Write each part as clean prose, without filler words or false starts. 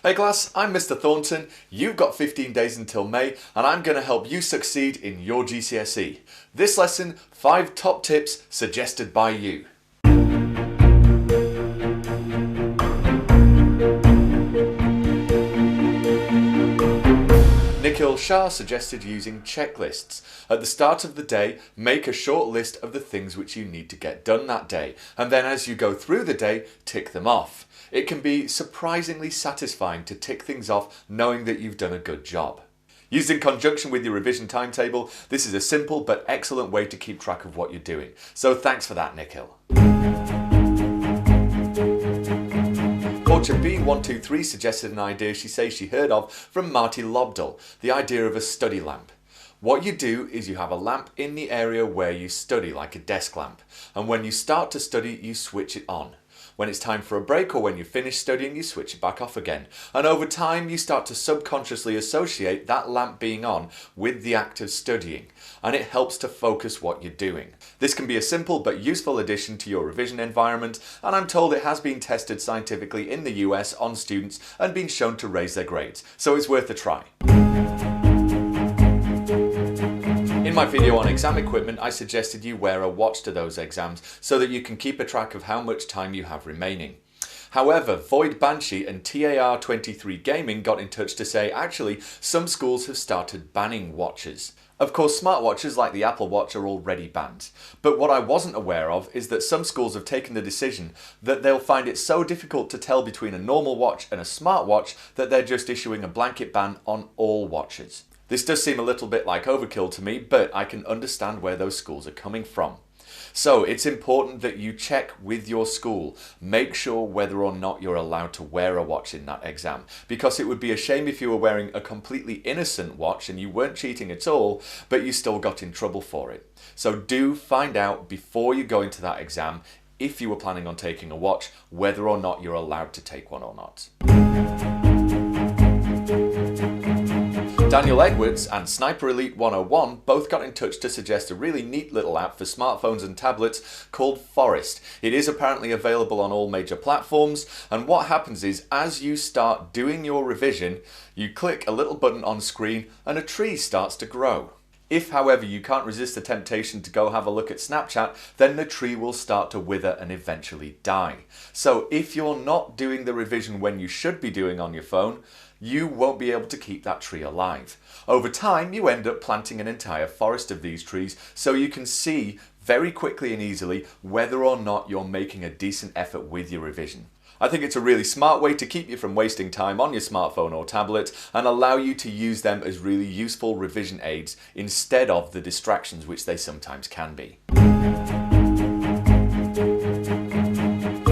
Hey class, I'm Mr. Thornton. You've got 15 days until May and I'm going to help you succeed in your GCSE. This lesson, 5 top tips suggested by you. Nikhil Shah suggested using checklists. At the start of the day, make a short list of the things which you need to get done that day, and then as you go through the day, tick them off. It can be surprisingly satisfying to tick things off knowing that you've done a good job. Used in conjunction with your revision timetable, this is a simple but excellent way to keep track of what you're doing. So thanks for that, Nikhil. Culture B123 suggested an idea she says she heard of from Marty Lobdell, the idea of a study lamp. What you do is you have a lamp in the area where you study, like a desk lamp, and when you start to study you switch it on. When it's time for a break or when you finish studying you switch it back off again, and over time you start to subconsciously associate that lamp being on with the act of studying, and it helps to focus what you're doing. This can be a simple but useful addition to your revision environment, and I'm told it has been tested scientifically in the US on students and been shown to raise their grades, so it's worth a try. In my video on exam equipment, I suggested you wear a watch to those exams so that you can keep a track of how much time you have remaining. However, Void Banshee and TAR23 Gaming got in touch to say actually some schools have started banning watches. Of course, smartwatches like the Apple Watch are already banned, but what I wasn't aware of is that some schools have taken the decision that they'll find it so difficult to tell between a normal watch and a smartwatch that they're just issuing a blanket ban on all watches. This does seem a little bit like overkill to me, but I can understand where those schools are coming from. So it's important that you check with your school. Make sure whether or not you're allowed to wear a watch in that exam, because it would be a shame if you were wearing a completely innocent watch and you weren't cheating at all, but you still got in trouble for it. So do find out before you go into that exam, if you were planning on taking a watch, whether or not you're allowed to take one or not. Daniel Edwards and Sniper Elite 101 both got in touch to suggest a really neat little app for smartphones and tablets called Forest. It is apparently available on all major platforms, and what happens is as you start doing your revision, you click a little button on screen and a tree starts to grow. If, however, you can't resist the temptation to go have a look at Snapchat, then the tree will start to wither and eventually die. So if you're not doing the revision when you should be doing on your phone, you won't be able to keep that tree alive. Over time, you end up planting an entire forest of these trees, so you can see very quickly and easily whether or not you're making a decent effort with your revision. I think it's a really smart way to keep you from wasting time on your smartphone or tablet and allow you to use them as really useful revision aids instead of the distractions which they sometimes can be.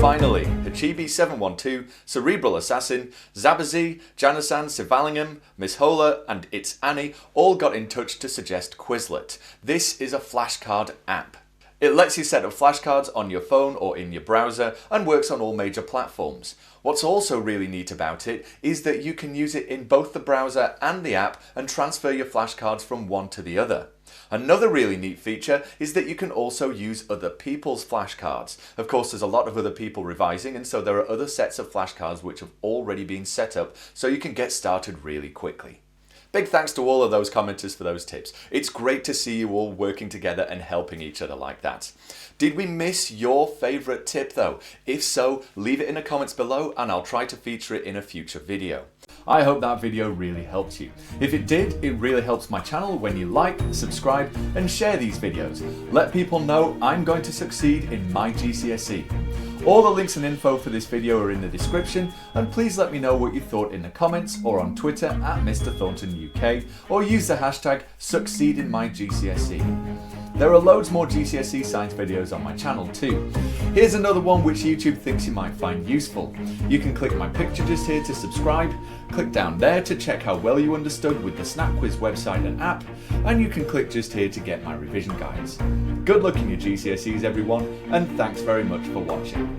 Finally, Hachibi712, Cerebral Assassin, Zabazi, Janasan Sivalingam, Miss Hola and It's Annie all got in touch to suggest Quizlet. This is a flashcard app. It lets you set up flashcards on your phone or in your browser and works on all major platforms. What's also really neat about it is that you can use it in both the browser and the app and transfer your flashcards from one to the other. Another really neat feature is that you can also use other people's flashcards. Of course, there's a lot of other people revising, and so there are other sets of flashcards which have already been set up, so you can get started really quickly. Big thanks to all of those commenters for those tips. It's great to see you all working together and helping each other like that. Did we miss your favourite tip though? If so, leave it in the comments below and I'll try to feature it in a future video. I hope that video really helped you. If it did, it really helps my channel when you like, subscribe and share these videos. Let people know I'm going to succeed in my GCSE. All the links and info for this video are in the description, and please let me know what you thought in the comments or on Twitter at Mr. Thornton UK, or use the hashtag #SucceedInMyGCSE. There are loads more GCSE science videos on my channel too. Here's another one which YouTube thinks you might find useful. You can click my picture just here to subscribe, click down there to check how well you understood with the Snap Quiz website and app, and you can click just here to get my revision guides. Good luck in your GCSEs everyone, and thanks very much for watching.